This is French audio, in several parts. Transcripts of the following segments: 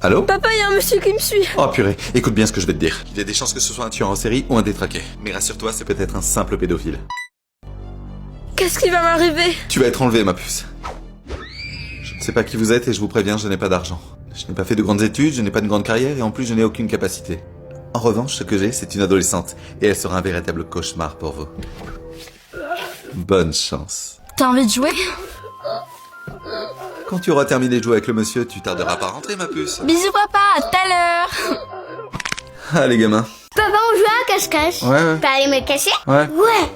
Allô? Papa, y a un monsieur qui me suit. Oh purée, écoute bien ce que je vais te dire. Il y a des chances que ce soit un tueur en série ou un détraqué. Mais rassure-toi, c'est peut-être un simple pédophile. Qu'est-ce qui va m'arriver? Tu vas être enlevé, ma puce. Je ne sais pas qui vous êtes et je vous préviens, je n'ai pas d'argent. Je n'ai pas fait de grandes études, je n'ai pas de grande carrière et en plus je n'ai aucune capacité. En revanche, ce que j'ai, c'est une adolescente et elle sera un véritable cauchemar pour vous. Bonne chance. T'as envie de jouer? Quand tu auras terminé de jouer avec le monsieur, tu tarderas pas à rentrer, ma puce. Bisous papa, à tout à l'heure. Allez, gamin. Papa, on joue à cache-cache. Ouais. T'as allé me cacher? Ouais. Ouais.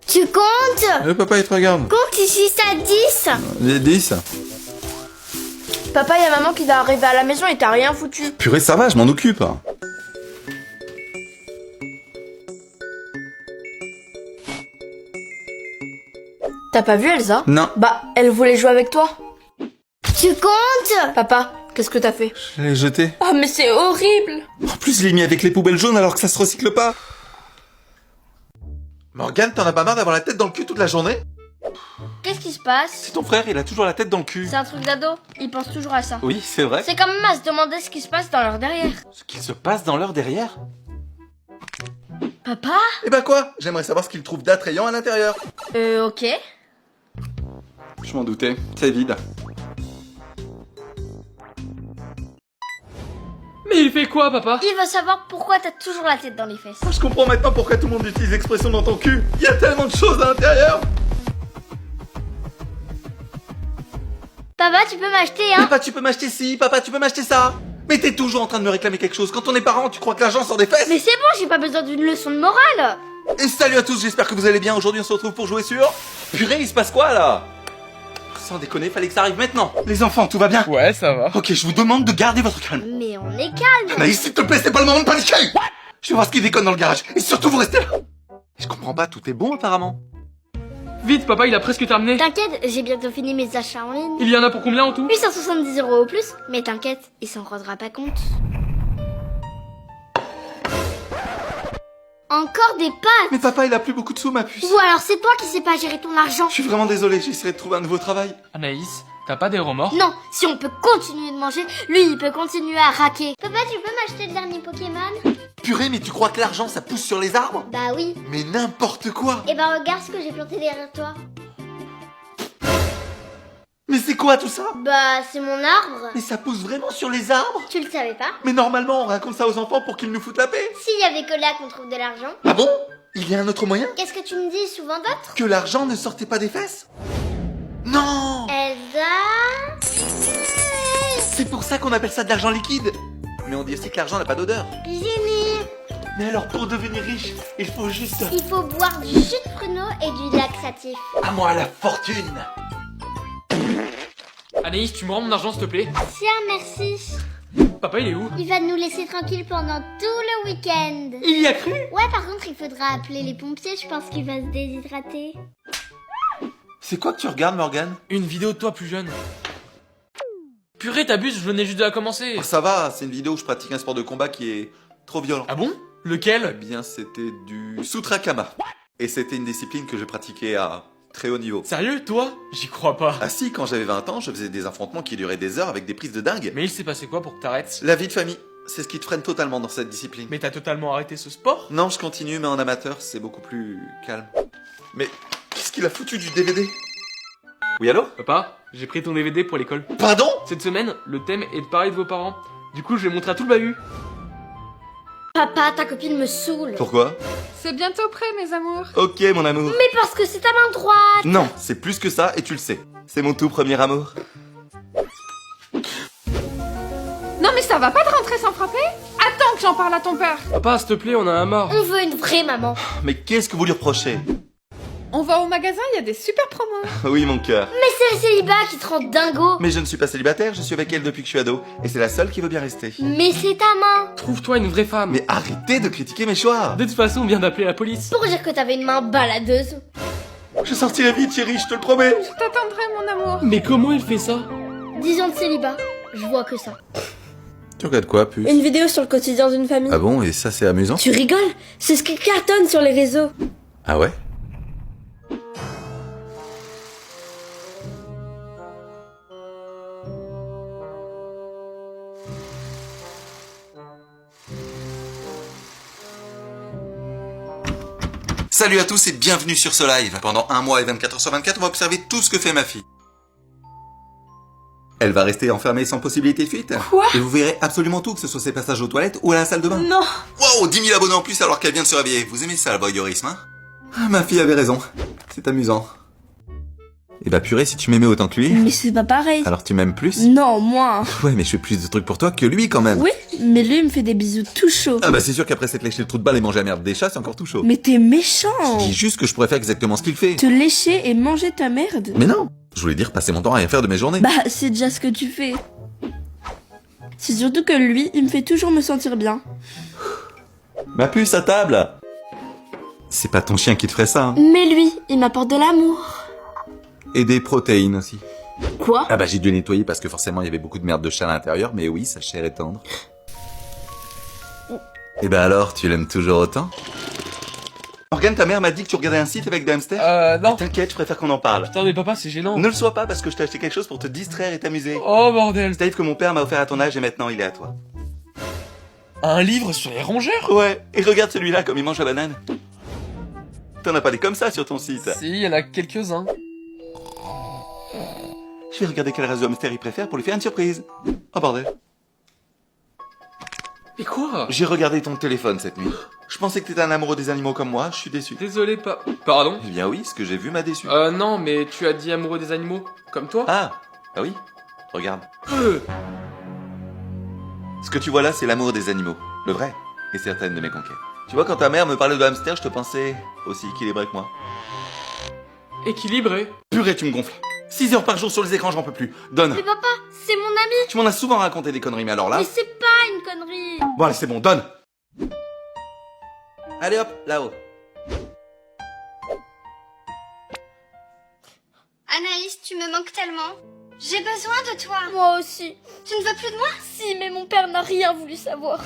Tu comptes? Le papa, il te regarde. Compte ici, à 10. Les 10. Papa, y a maman qui va arriver à la maison et t'as rien foutu. Purée, ça va, je m'en occupe. T'as pas vu Elsa? Non. Bah, elle voulait jouer avec toi. Tu comptes? Papa, qu'est-ce que t'as fait? Je l'ai jeté. Ah mais c'est horrible. En plus, je l'ai mis avec les poubelles jaunes alors que ça se recycle pas. Morgane, t'en as pas marre d'avoir la tête dans le cul toute la journée? Qu'est-ce qui se passe? C'est ton frère, il a toujours la tête dans le cul. C'est un truc d'ado. Ils pensent toujours à ça. Oui, c'est vrai. C'est quand même à se demander ce qui se passe dans leur derrière. Ce qu'il se passe dans leur derrière? Papa? Eh ben quoi? J'aimerais savoir ce qu'il trouve d'attrayant à l'intérieur. Ok. Je m'en doutais, c'est vide. Mais il fait quoi, papa? Il veut savoir pourquoi t'as toujours la tête dans les fesses. Je comprends maintenant pourquoi tout le monde utilise l'expression dans ton cul. Il y a tellement de choses à l'intérieur. Papa, tu peux m'acheter, hein? Papa, tu peux m'acheter ci, papa, tu peux m'acheter ça. Mais t'es toujours en train de me réclamer quelque chose. Quand on est parent, tu crois que l'argent sort des fesses? Mais c'est bon, j'ai pas besoin d'une leçon de morale. Et salut à tous, j'espère que vous allez bien. Aujourd'hui, on se retrouve pour jouer sur... Purée, il se passe quoi, là? Sans déconner, fallait que ça arrive maintenant. Les enfants, tout va bien? Ouais, ça va. Ok, je vous demande de garder votre calme. Mais on est calme. Anaïs, s'il te plaît, c'est pas le moment de paniquer. Je vais voir ce qui déconne dans le garage. Et surtout, vous restez là. Je comprends pas, tout est bon, apparemment. Vite, papa, il a presque terminé. T'inquiète, j'ai bientôt fini mes achats en ligne. Il y en a pour combien en tout? 870 € au plus, mais t'inquiète, il s'en rendra pas compte. Encore des pâtes. Mais papa, il a plus beaucoup de sous, ma puce. Ou alors c'est toi qui sais pas gérer ton argent. Je suis vraiment désolé, j'essaierai de trouver un nouveau travail. Anaïs, t'as pas des remords? Non, si on peut continuer de manger, lui il peut continuer à raquer. Papa, tu peux m'acheter le dernier Pokémon? Purée, mais tu crois que l'argent, ça pousse sur les arbres? Bah oui. Mais n'importe quoi. Et ben regarde ce que j'ai planté derrière toi. Mais c'est quoi tout ça? Bah c'est mon arbre. Mais ça pousse vraiment sur les arbres? Tu le savais pas? Mais normalement, on raconte ça aux enfants pour qu'ils nous foutent la paix. S'il y avait que là qu'on trouve de l'argent. Ah bon? Il y a un autre moyen? Qu'est-ce que tu me dis souvent d'autres? Que l'argent ne sortait pas des fesses? Non! Elsa. C'est pour ça qu'on appelle ça de l'argent liquide. Mais on dit aussi que l'argent n'a pas d'odeur. Génie. Mais alors, pour devenir riche, il faut juste... Il faut boire du jus de pruneau et du laxatif. À moi la fortune! Anaïs, tu me rends mon argent, s'il te plaît? Tiens, merci. Papa, il est où? Il va nous laisser tranquilles pendant tout le week-end. Il y a cru? Ouais, par contre, il faudra appeler les pompiers, je pense qu'il va se déshydrater. C'est quoi que tu regardes, Morgane? Une vidéo de toi plus jeune. Purée, t'abuses, je venais juste de la commencer. Oh, ça va, c'est une vidéo où je pratique un sport de combat qui est trop violent. Ah bon? Eh Lequel? bien, c'était du Sutrakama. Et c'était une discipline que je pratiquais à très haut niveau. Sérieux, toi? J'y crois pas. Ah si, quand j'avais 20 ans, je faisais des affrontements qui duraient des heures avec des prises de dingue. Mais il s'est passé quoi pour que t'arrêtes? La vie de famille, c'est ce qui te freine totalement dans cette discipline. Mais t'as totalement arrêté ce sport? Non, je continue, mais en amateur, c'est beaucoup plus calme. Mais qu'est-ce qu'il a foutu du DVD? Oui, allô? Papa, j'ai pris ton DVD pour l'école. Pardon? Cette semaine, le thème est de parler de vos parents. Du coup, je vais montrer à tout le bahut. Papa, ta copine me saoule. Pourquoi? C'est bientôt prêt, mes amours. Ok, mon amour. Mais parce que c'est ta main droite. Non, c'est plus que ça, et tu le sais. C'est mon tout premier amour. Non mais ça va pas de rentrer sans frapper? Attends que j'en parle à ton père. Papa, s'il te plaît, on a un marre. On veut une vraie maman. Mais qu'est-ce que vous lui reprochez? On va au magasin, il y a des super promos. Oui, mon cœur. Mais c'est le célibat qui te rend dingo. Mais je ne suis pas célibataire, je suis avec elle depuis que je suis ado. Et c'est la seule qui veut bien rester. Mais c'est ta main. Trouve-toi une vraie femme. Mais arrêtez de critiquer mes choix. De toute façon, on vient d'appeler la police. Pour dire que t'avais une main baladeuse. Je sortirai vite, chérie, je te le promets. Je t'attendrai, mon amour. Mais comment il fait ça? 10 ans de célibat. Je vois que ça. Tu regardes quoi, puce? Une vidéo sur le quotidien d'une famille. Ah bon, et ça c'est amusant? Tu rigoles? C'est ce qui cartonne sur les réseaux. Ah ouais? Salut à tous et bienvenue sur ce live. Pendant 1 mois et 24 heures sur 24, on va observer tout ce que fait ma fille. Elle va rester enfermée sans possibilité de fuite. Quoi? Et vous verrez absolument tout, que ce soit ses passages aux toilettes ou à la salle de bain. Non. Wow, 10 000 abonnés en plus alors qu'elle vient de se réveiller. Vous aimez ça, le voyeurisme, hein? Ah, ma fille avait raison. C'est amusant. Et bah purée, si tu m'aimais autant que lui, Mais c'est pas pareil. alors tu m'aimes plus? Non, moi. Ouais, mais je fais plus de trucs pour toi que lui quand même. Oui, mais lui, il me fait des bisous tout chauds. Ah bah c'est sûr qu'après s'être léché le trou de balle et manger la merde des chats, c'est encore tout chaud. Mais t'es méchant. Je dis juste que je pourrais faire exactement ce qu'il fait. Te lécher et manger ta merde. Mais non, je voulais dire passer mon temps à rien faire de mes journées. Bah, c'est déjà ce que tu fais. C'est surtout que lui, il me fait toujours me sentir bien. Ma puce à table. C'est pas ton chien qui te ferait ça, hein. Mais lui, il m'apporte de l'amour. Et des protéines aussi. Quoi? Ah bah j'ai dû le nettoyer parce que forcément il y avait beaucoup de merde de chat à l'intérieur, mais oui, sa chair est tendre. Et bah alors, tu l'aimes toujours autant? Morgane, ta mère m'a dit que tu regardais un site avec des hamsters? Non. T'inquiète, je préfère qu'on en parle. Putain, mais papa, c'est gênant. Ne le sois pas parce que je t'ai acheté quelque chose pour te distraire et t'amuser. Oh, bordel. C'est un livre que mon père m'a offert à ton âge et maintenant il est à toi. Un livre sur les rongeurs? Ouais, et regarde celui-là comme il mange la banane. T'en as pas des comme ça sur ton site. Si, il y en a quelques-uns. Je vais regarder quelle race de hamster il préfère pour lui faire une surprise. Oh bordel. Et quoi? J'ai regardé ton téléphone cette nuit. Je pensais que t'étais un amoureux des animaux comme moi, je suis déçu. Désolé, Pardon? Eh bien oui, ce que j'ai vu m'a déçu. Non, mais tu as dit amoureux des animaux, comme toi? Ah oui. Regarde. Euh. Ce que tu vois là, c'est l'amour des animaux. Le vrai. Et certaines de mes conquêtes. Tu vois, quand ta mère me parlait de hamster, je te pensais aussi équilibré que moi. Équilibré. Purée, tu me gonfles. 6 heures par jour sur les écrans, j'en peux plus. Donne. Mais papa, c'est mon ami. Tu m'en as souvent raconté des conneries, mais alors là... Mais c'est pas une connerie. Bon allez, c'est bon, donne. Allez hop, là-haut. Anaïs, tu me manques tellement. J'ai besoin de toi. Moi aussi. Tu ne veux plus de moi? Si, mais mon père n'a rien voulu savoir.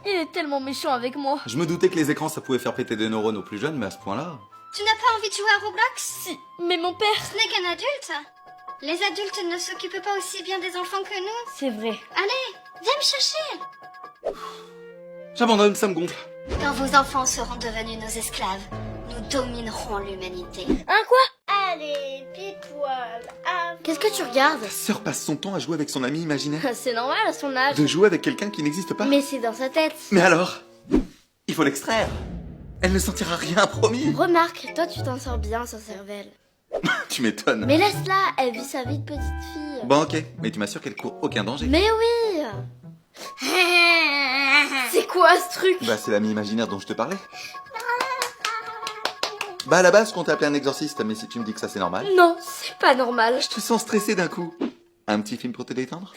Il est tellement méchant avec moi. Je me doutais que les écrans, ça pouvait faire péter des neurones aux plus jeunes, mais à ce point-là... Tu n'as pas envie de jouer à Roblox? Si, mais mon père... Ce n'est qu'un adulte. Les adultes ne s'occupent pas aussi bien des enfants que nous. C'est vrai. Allez, viens me chercher. J'abandonne, ça me gonfle. Quand vos enfants seront devenus nos esclaves, nous dominerons l'humanité. Hein, quoi? Allez, pile-poil. Qu'est-ce que tu regardes? Ta sœur passe son temps à jouer avec son ami imaginaire. C'est normal à son âge. De jouer avec quelqu'un qui n'existe pas. Mais c'est dans sa tête. Mais alors? Il faut l'extraire. Elle ne sentira rien, promis. Remarque, toi tu t'en sors bien sans cervelle. Tu m'étonnes. Mais laisse-la, elle vit sa vie de petite fille. Bon ok, mais tu m'assures qu'elle court aucun danger. Mais oui. C'est quoi ce truc? Bah c'est l'ami imaginaire dont je te parlais. Bah à la base, je comptais appeler un exorciste, mais si tu me dis que ça c'est normal... Non, c'est pas normal. Je te sens stressé d'un coup. Un petit film pour te détendre?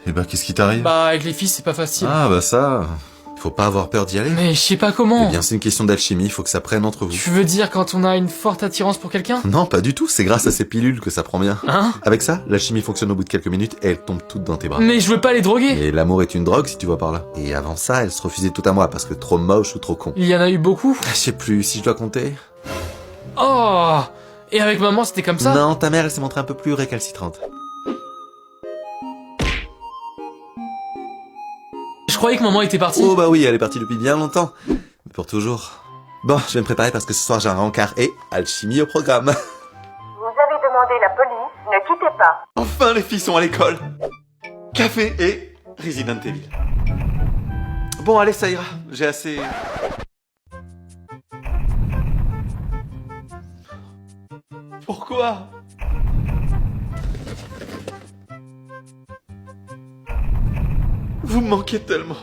Eh bah qu'est-ce qui t'arrive? Bah, avec les filles, c'est pas facile. Ah bah ça... Faut pas avoir peur d'y aller. Mais je sais pas Eh comment. bien c'est une question d'alchimie, il faut que ça prenne entre vous. Tu veux dire quand on a une forte attirance pour quelqu'un? Non, pas du tout, c'est grâce à ces pilules que ça prend bien. Hein? Avec ça, l'alchimie fonctionne au bout de quelques minutes et elle tombe toute dans tes bras. Mais je veux pas les droguer. Et l'amour est une drogue si tu vois par là. Et avant ça, elle se refusait tout à moi parce que trop moche ou trop con. Il y en a eu beaucoup. Je sais plus si je dois compter. Oh! Et avec maman, c'était comme ça? Non, ta mère, elle s'est montrée un peu plus récalcitrante. Je croyais que maman était partie. Oh bah oui, elle est partie depuis bien longtemps. Mais pour toujours. Bon, je vais me préparer parce que ce soir j'ai un rencard et alchimie au programme. Vous avez demandé la police, ne quittez pas. Enfin, les filles sont à l'école. Café et Resident Evil. Bon, allez, ça ira. J'ai assez... Pourquoi? Vous me manquez tellement.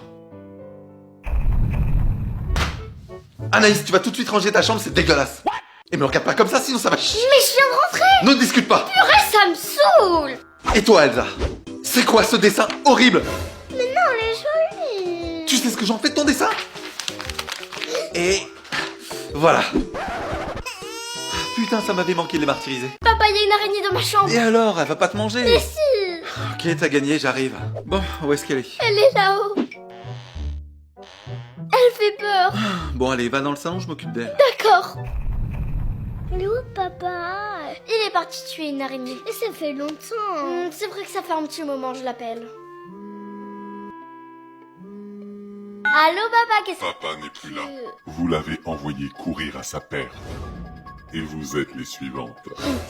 Anaïs, tu vas tout de suite ranger ta chambre, c'est dégueulasse. Et me regarde pas comme ça, sinon ça va chier. Mais je viens de rentrer. Ne discute pas. Purée, ça me saoule. Et toi, Elsa? C'est quoi ce dessin horrible? Mais non, elle est jolie. Tu sais ce que j'en fais de ton dessin? Et... voilà. Putain, ça m'avait manqué de les martyriser. Papa, il y a une araignée dans ma chambre. Et alors, elle va pas te manger? Mais si. Ok, t'as gagné, j'arrive. Bon, où est-ce qu'elle est? Elle est là-haut. Elle fait peur. Bon, allez, va dans le salon, je m'occupe d'elle. D'accord. Il est où, papa? Il est parti tuer une araignée. Et ça fait longtemps. C'est vrai que ça fait un petit moment, je l'appelle. Allô papa, qu'est-ce que Papa n'est plus là. tu... Vous l'avez envoyé courir à sa perte. Et vous êtes les suivantes.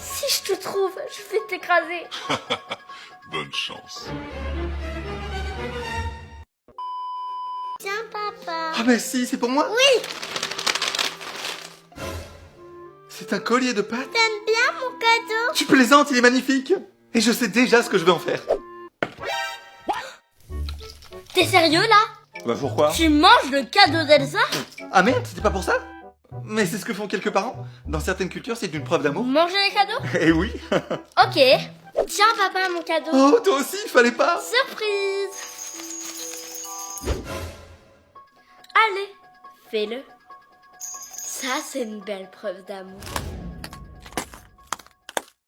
Si je te trouve, je vais t'écraser. Bonne chance. Tiens papa. Ah mais si, c'est pour moi. Oui, C'est un collier de pâtes. t'aimes bien mon cadeau? Tu plaisantes, il est magnifique. Et je sais déjà ce que je vais en faire. T'es sérieux là? Bah pourquoi? Tu manges le cadeau d'Elsa? Ah merde, c'était pas pour ça? Mais c'est ce que font quelques parents. Dans certaines cultures, c'est une preuve d'amour. Manger les cadeaux? Eh oui. Ok. Tiens papa, mon cadeau. Oh, toi aussi, il fallait pas. Surprise. Allez, fais-le. Ça, c'est une belle preuve d'amour.